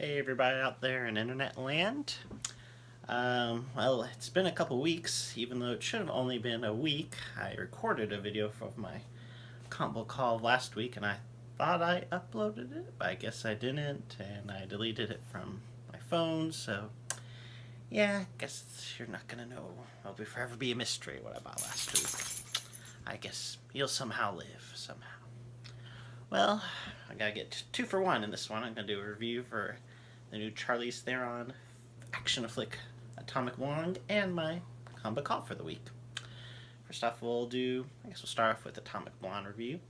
Hey everybody out there in internet land. Well, it's been a couple weeks, even though it should have only been a week. I recorded a video for my combo call last week and I thought I uploaded it, but I guess I didn't, and I deleted it from my phone, so yeah, I guess you're not gonna know. It'll forever be a mystery what I bought last week. I guess you'll somehow live, somehow. Well, I gotta get two for one in this one. I'm gonna do a review for the new Charlize Theron action flick Atomic Blonde and my combo call for the week. First off, I guess we'll start off with Atomic Blonde review.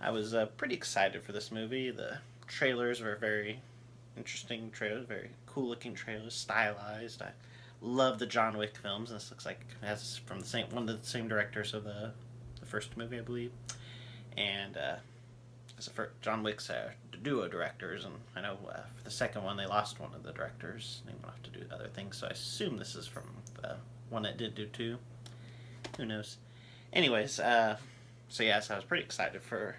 I was pretty excited for this movie. The trailers were very interesting trailers, very cool looking trailers, stylized. I love the John Wick films. This looks like it has from one of the same directors of the first movie, I believe. And for John Wick's duo directors, and I know for the second one they lost one of the directors. They went off to do other things, so I assume this is from the one that did do two. Who knows? Anyways, so I was pretty excited for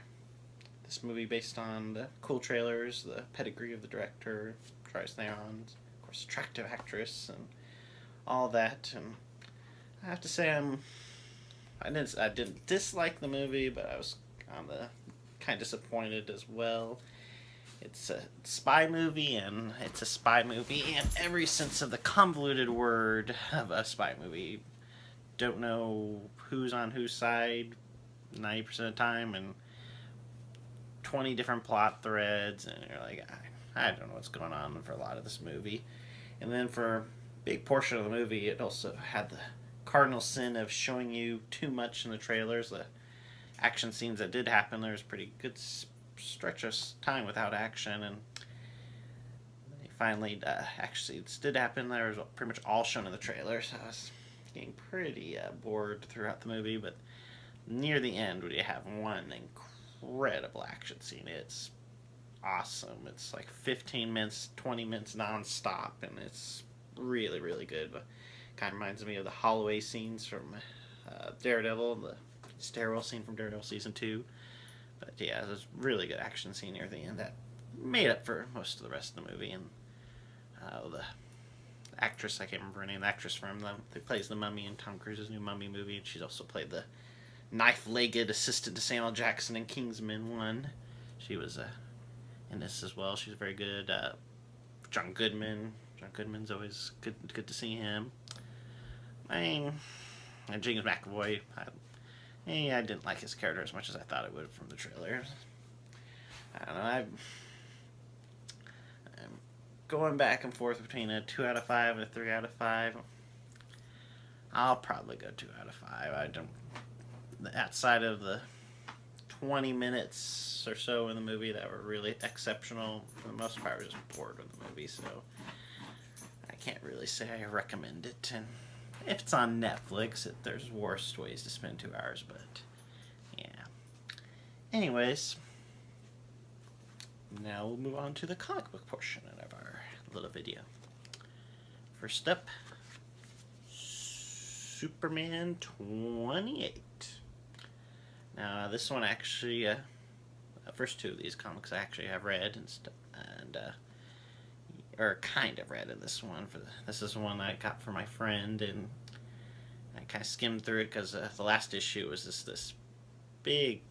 this movie based on the cool trailers, the pedigree of the director, Charlize Theron, of course, attractive actress, and all that. And I have to say, I didn't dislike the movie, but I was on the kind of disappointed as well. It's a spy movie, and it's a spy movie in every sense of the convoluted word of a spy movie. Don't know who's on whose side 90% of the time, and 20 different plot threads, and you're like, I don't know what's going on for a lot of this movie. And then for a big portion of the movie, it also had the cardinal sin of showing you too much in the trailers. The action scenes that did happen, there was pretty good stretch of time without action, and they finally action scenes did happen. There was pretty much all shown in the trailer, so I was getting pretty bored throughout the movie. But near the end, when you have one incredible action scene, it's awesome. It's like 15 minutes, 20 minutes non-stop, and it's really, really good. But kind of reminds me of the Holloway scenes from Daredevil, the stairwell scene from Daredevil season 2. But yeah, it was a really good action scene near the end that made up for most of the rest of the movie. And the actress, I can't remember her name, the actress from them, who plays the Mummy in Tom Cruise's new Mummy movie, and she's also played the knife-legged assistant to Samuel Jackson in Kingsman 1. She was in this as well. She's very good. John Goodman. John Goodman's always good to see him. And James McAvoy. I didn't like his character as much as I thought I would from the trailer. I don't know. I'm going back and forth between a 2 out of 5 and a 3 out of 5. I'll probably go 2 out of 5. I don't. Outside of the 20 minutes or so in the movie that were really exceptional, for the most part, I was just bored with the movie, so I can't really say I recommend it. And if it's on Netflix, there's worse ways to spend 2 hours, but yeah. Anyways, now we'll move on to the comic book portion of our little video. First up, Superman 28. Now, this one actually, the first two of these comics I actually have read or kind of read in this one. This is one I got for my friend, and I kind of skimmed through it because the last issue was this big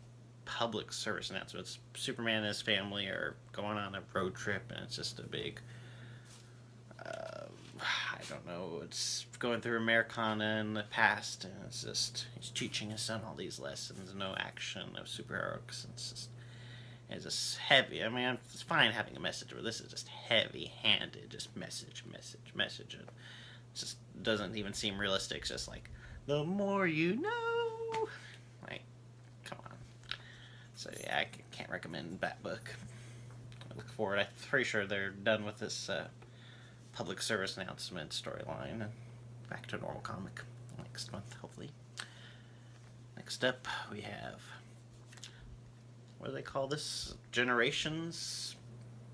public service announcement. Superman and his family are going on a road trip, and it's just a big, I don't know, it's going through Americana in the past, and it's just, he's teaching his son all these lessons, no action, no superheroics, it's just heavy. I mean, it's fine having a message, but this is just heavy-handed, just message, and it just doesn't even seem realistic. It's just like, the more you know. Like, come on. So yeah, I can't recommend that book. I look forward. I'm pretty sure they're done with this public service announcement storyline, and back to a normal comic next month, hopefully. Next up, we have, what do they call this? Generations?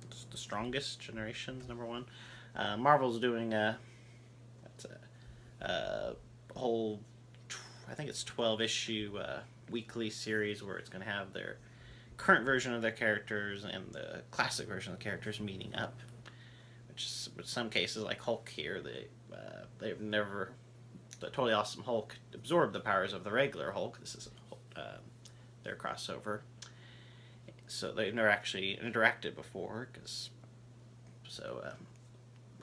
It's the Strongest Generations, #1. Marvel's doing a whole, I think it's 12-issue weekly series where it's going to have their current version of their characters and the classic version of the characters meeting up. which is, in some cases, like Hulk here, they've never, the Totally Awesome Hulk absorbed the powers of the regular Hulk. This is their crossover, so they've never actually interacted before.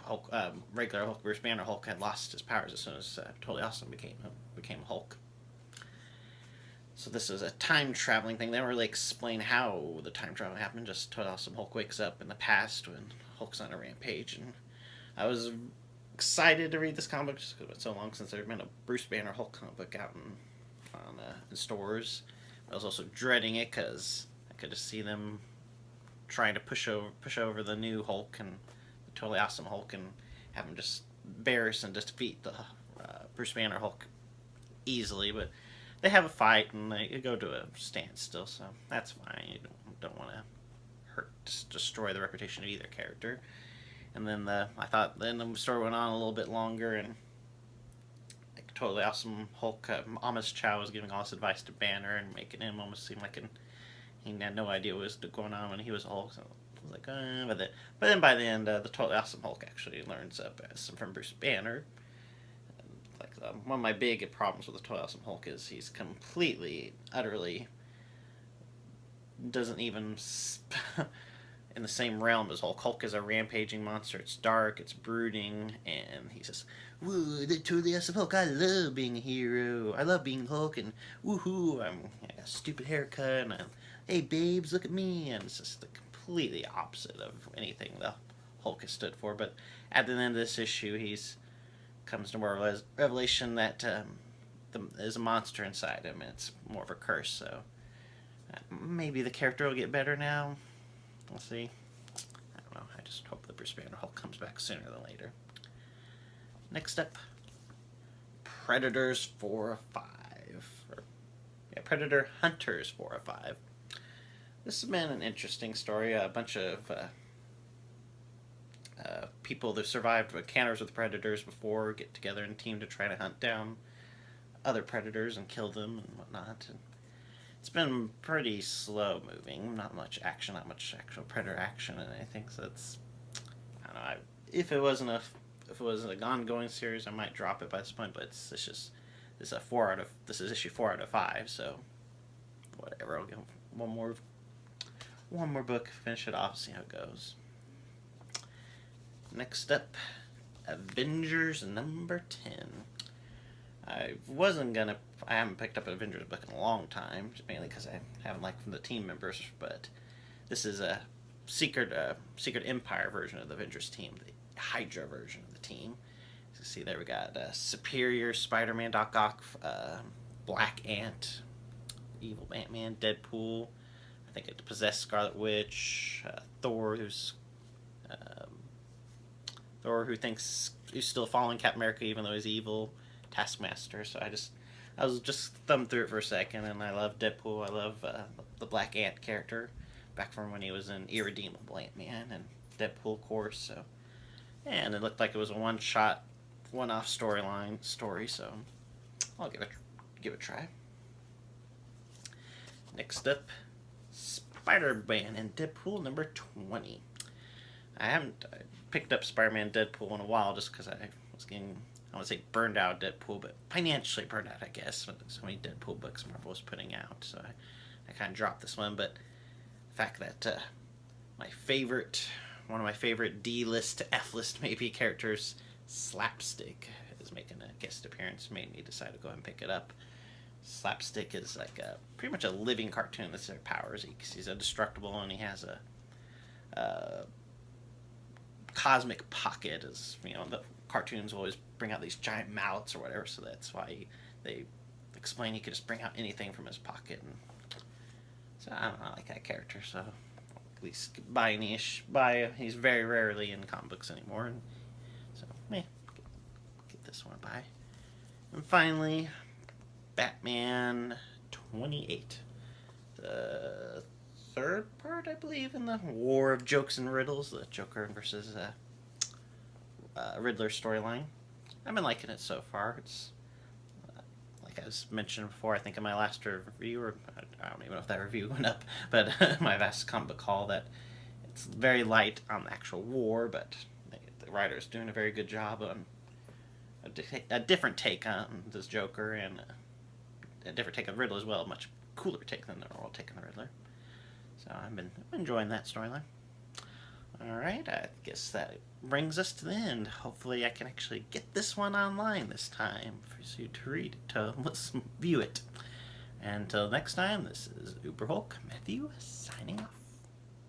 Hulk, regular Hulk, Bruce Banner Hulk, had lost his powers as soon as Totally Awesome became Hulk. So this is a time traveling thing. They don't really explain how the time traveling happened. Just Totally Awesome Hulk wakes up in the past when Hulk's on a rampage, and I was excited to read this comic just because it's been so long since there's been a Bruce Banner Hulk comic book out in stores. I was also dreading it because I could just see them trying to push over the new Hulk and the Totally Awesome Hulk and have him just embarrass and defeat the Bruce Banner Hulk easily. But they have a fight and they go to a standstill, so that's fine. You don't want to destroy the reputation of either character. And then I thought then the story went on a little bit longer, and like Totally Awesome Hulk, Amos Chow was giving all this advice to Banner and making him almost seem like he had no idea what was going on when he was Hulk. So I was like, but then by the end, the Totally Awesome Hulk actually learns from Bruce Banner. Like one of my big problems with the Totally Awesome Hulk is he's completely, utterly doesn't even in the same realm as Hulk. Hulk is a rampaging monster. It's dark, it's brooding, and he says, "Whoa, the Totally Awesome Hulk! I love being a hero. I love being Hulk, and woohoo! I got a stupid haircut, and hey babes, look at me!" And it's just the completely opposite of anything the Hulk has stood for. But at the end of this issue, he's comes to more revelation that there's a monster inside him, and it's more of a curse. So maybe the character will get better now. We'll see. I don't know. I just hope the Bruce Banner Hulk comes back sooner than later. Next up, Predators 4 of 5. Predator Hunters 4 of 5. This has been an interesting story. A bunch of people that survived encounters with predators before get together and team to try to hunt down other predators and kill them and whatnot. And it's been pretty slow moving. Not much action, not much actual predator action and anything. So it's, I don't know. If it was an ongoing series, I might drop it by this point. But this is issue 4 out of 5. So whatever. I'll give one more book, finish it off, see how it goes. Next up, Avengers number 10. I haven't picked up an Avengers book in a long time, mainly because I haven't liked from the team members, but this is a Secret Empire version of the Avengers team, the Hydra version of the team. As you see there, we got Superior, Spider-Man, Doc Ock, Black Ant, Evil Ant-Man, Deadpool, I think it possessed Scarlet Witch, Thor, who thinks he's still following Captain America even though he's evil, Taskmaster. So I was just thumbing through it for a second, and I love Deadpool. I love the Black Ant character back from when he was in Irredeemable Ant-Man and Deadpool, of course. So, and it looked like it was a one-off story. So I'll give it a try. Next up, Spider-Man and Deadpool number 20. I haven't picked up Spider-Man Deadpool in a while just because I was getting, I don't want to say burned out Deadpool, but financially burned out, I guess, with so many Deadpool books Marvel was putting out. So I kind of dropped this one. But the fact that one of my favorite D-list to F-list maybe characters, Slapstick, is making a guest appearance, made me decide to go ahead and pick it up. Slapstick is like pretty much a living cartoon. That's their powers. He's indestructible, and he has a cosmic pocket. As you know, the cartoons always bring out these giant mouths or whatever, so that's why they explain he could just bring out anything from his pocket. And so I don't know, I like that character. So at least he's very rarely in comic books anymore. And so get this one by. And finally, Batman 28. The third part, I believe, in the War of Jokes and Riddles, the Joker versus Riddler storyline. I've been liking it so far. It's like I was mentioned before, I think in my last review, or I don't even know if that review went up, but my last comic book haul, that it's very light on the actual war, but the writer's doing a very good job on a different take on this Joker, and a different take on Riddler as well. A much cooler take than the normal take on the Riddler. So I've been enjoying that storyline. Alright, I guess that brings us to the end. Hopefully I can actually get this one online this time for you to read it, to view it. Until next time, this is Uber Hulk Matthew signing off.